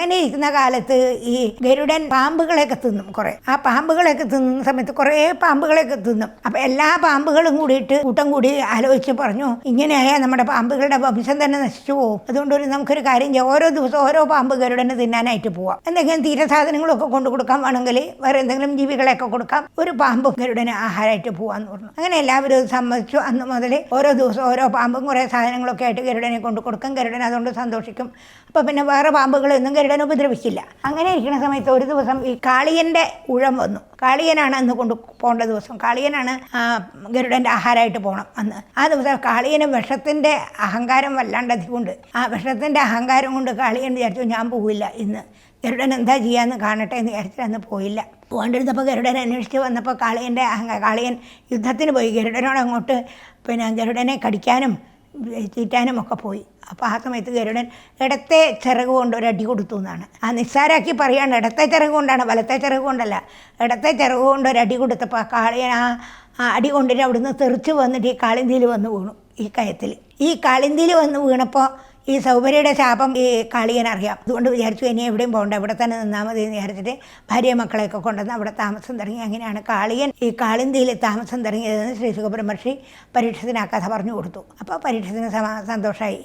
അങ്ങനെ ഇരിക്കുന്ന കാലത്ത് ഈ ഗരുഡൻ പാമ്പുകളെയൊക്കെ തിന്നും കുറെ. ആ പാമ്പുകളെയൊക്കെ തിന്നുന്ന സമയത്ത് കുറേ പാമ്പുകളെയൊക്കെ തിന്നും. അപ്പൊ എല്ലാ പാമ്പുകളും കൂടിയിട്ട് കൂട്ടം കൂടി ആലോചിച്ച് പറഞ്ഞു, ഇങ്ങനെയായാൽ നമ്മുടെ പാമ്പുകളുടെ വംശം തന്നെ നശിച്ചു പോകും. അതുകൊണ്ട് നമുക്കൊരു കാര്യം ചെയ്യാം, ഓരോ ദിവസം ഓരോ പാമ്പ് ഗരുഡന് തിന്നാനായിട്ട് പോവാം. എന്തെങ്കിലും തീരസാധനങ്ങളൊക്കെ കൊണ്ടു കൊടുക്കാൻ വേണമെങ്കിൽ വേറെ എന്തെങ്കിലും ജീവികളെയൊക്കെ കൊടുക്കാം, ഒരു പാമ്പ് ഗരുഡന് ആഹാരമായിട്ട് പോവാന്ന് പറഞ്ഞു. അങ്ങനെ എല്ലാവരും സമ്മതിച്ചു. അന്ന് മുതൽ ഓരോ ദിവസം ഓരോ പാമ്പും കുറേ സാധനങ്ങളൊക്കെ ആയിട്ട് ഗരുഡനെ കൊണ്ടു കൊടുക്കും. ഗരുഡൻ അതുകൊണ്ട് സന്തോഷിക്കും. അപ്പോൾ പിന്നെ വേറെ പാമ്പുകളൊന്നും ഗരുഡൻ ഉപദ്രവിക്കില്ല. അങ്ങനെ ഇരിക്കുന്ന സമയത്ത് ഒരു ദിവസം ഈ കാളിയൻ്റെ ഊഴം വന്നു. കാളിയനാണ് അന്ന് കൊണ്ടു പോകേണ്ട ദിവസം. കാളിയനാണ് ഗരുഡൻ്റെ ആഹാരമായിട്ട് പോകണം അന്ന്. ആ ദിവസം കാളിയന് വിഷത്തിൻ്റെ അഹങ്കാരം വല്ലാണ്ട് അധികമുണ്ട്. ആ വിഷത്തിൻ്റെ അഹങ്കാരം കൊണ്ട് കാളിയൻ വിചാരിച്ചു, ഞാൻ പോവില്ല ഇന്ന്, ഗരുഡൻ എന്താ ചെയ്യാമെന്ന് കാണട്ടെ എന്ന് വിചാരിച്ചിട്ട് അന്ന് പോയില്ല. പോകേണ്ടിരുന്നപ്പോൾ ഗരുഡൻ അന്വേഷിച്ച് വന്നപ്പോൾ കാളിയൻ യുദ്ധത്തിന് പോയി. ഗരുഡനോട് അങ്ങോട്ട് ഗരുഡനെ കടിക്കാനും ചീറ്റാനും ഒക്കെ പോയി. അപ്പോൾ ആ സമയത്ത് ഗരുഡൻ ഇടത്തെ ചിറക് കൊണ്ട് ഒരു അടി കൊടുത്തു എന്നാണ്. ആ നിസ്സാരാക്കി പറയാണ്, ഇടത്തെ ചിറക് കൊണ്ടാണ്, വലത്തെ ചിറക് കൊണ്ടല്ല. ഇടത്തെ ചിറക് കൊണ്ട് ഒരു അടി കൊടുത്തപ്പോൾ ആ കാളിയൻ ആ അടി കൊണ്ടിട്ട് അവിടുന്ന് തെറിച്ച് വന്നിട്ട് ഈ കാളിന്തിയിൽ വന്ന് വീണു. ഈ കയത്തിൽ വന്ന് വീണപ്പോൾ ഈ സൗഭരിയുടെ ശാപം ഈ കാളിയൻ അറിയാം. അതുകൊണ്ട് വിചാരിച്ചു ഇനി എവിടെയും പോകണ്ട, ഇവിടെ തന്നെ നിന്നാൽ മതി എന്ന് വിചാരിച്ചിട്ട് ഭാര്യ മക്കളെയൊക്കെ കൊണ്ടുവന്ന് അവിടെ താമസം തുടങ്ങി. അങ്ങനെയാണ് കാളിയൻ ഈ കാളിന്തിയിൽ താമസം തുടങ്ങിയതെന്ന് ശ്രീ സുഖബ്രഹ്മർഷി പരീക്ഷത്തിന് ആ കഥ പറഞ്ഞു കൊടുത്തു. അപ്പോൾ പരീക്ഷത്തിന് സന്തോഷമായി.